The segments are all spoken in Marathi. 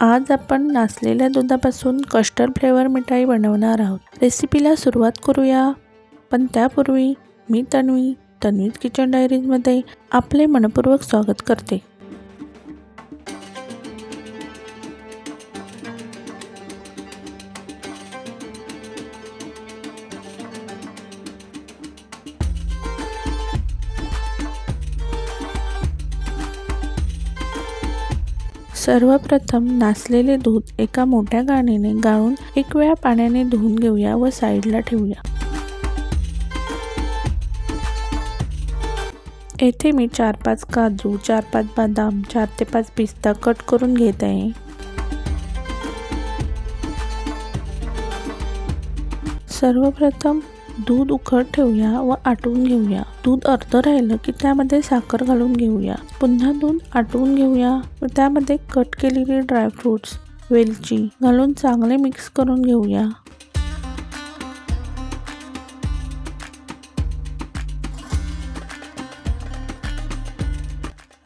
आज आपण नासलेल्या दुधापासून कस्टर्ड फ्लेवर मिठाई बनवणार आहोत। रेसिपीला सुरुवात करूया, पण त्यापूर्वी मी तन्वीज किचन डायरीजमध्ये आपले मनपूर्वक स्वागत करते। सर्वप्रथम नासलेले दूध एका मोठ्या गाळणीने गाळून एक वेळा पाण्याने धुवून घेऊया व साईडला ठेवूया। येथे मी 4-5 काजू, 4-5 बदाम, 4 ते 5 पिस्ता कट करून घेत आहे। सर्वप्रथम दूध उकळत ठेवूया व आटवून घेऊया। दूध अर्ध राहिलं की त्यामध्ये साखर घालून घेऊया। पुन्हा दूध आटवून घेऊया व त्यामध्ये कट केलेली ड्रायफ्रुट्स, वेलची घालून चांगले मिक्स करून घेऊया।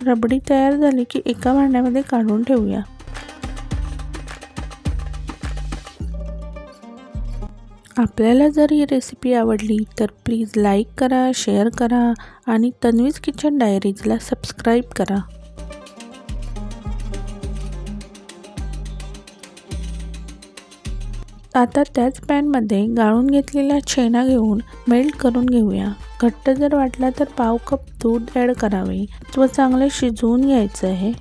रबडी तयार झाली की एका भांड्यामध्ये काढून ठेवूया। आपल्याला जर ही रेसिपी आवडली तर प्लीज लाईक करा, शेअर करा आणि तन्वीज किचन डायरीजला सबस्क्राईब करा। आता त्याच पॅनमध्ये गाळून घेतलेला छेना घेऊन मेल्ट करून घेऊया। घट्ट जर वाटला तर पाव कप दूध ॲड करावे व चांगले शिजवून घ्यायचं आहे।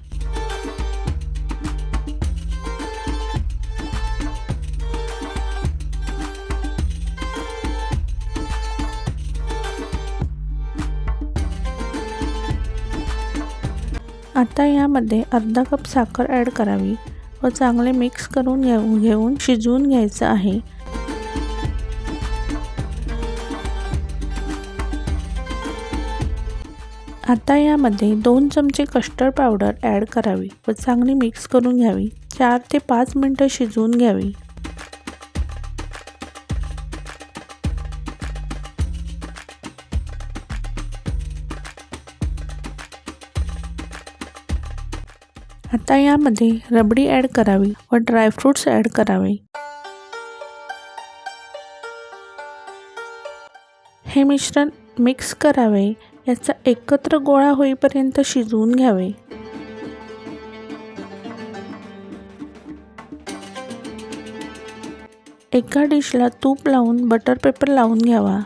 आता यामध्ये अर्धा कप साखर ॲड करावी व चांगले मिक्स करून घेऊन शिजवून घ्यायचं आहे। आता यामध्ये 2 चमचे कस्टर्ड पावडर ॲड करावी व चांगली मिक्स करून घ्यावी। 4 ते 5 मिनिटं शिजवून घ्यावी। आता यामध्ये रबडी ॲड करावी व ड्रायफ्रुट्स ॲड करावे। हे मिश्रण मिक्स करावे, याचा एकत्र गोळा होईपर्यंत शिजवून घ्यावे। एका डिशला तूप लावून बटर पेपर लावून घ्यावा।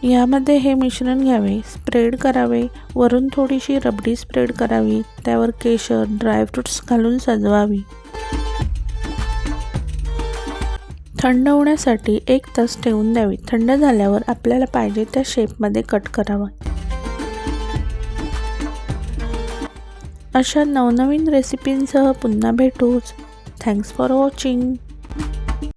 यामध्ये हे मिश्रण घ्यावे, स्प्रेड करावे, वरून थोडीशी रबडी स्प्रेड करावी, त्यावर केशर, ड्रायफ्रुट्स घालून सजवावी। थंड होण्यासाठी 1 तास ठेवून द्यावी। थंड झाल्यावर आपल्याला पाहिजे त्या शेपमध्ये कट करावा। अशा नवनवीन रेसिपींसह पुन्हा भेटूच। Thanks for watching.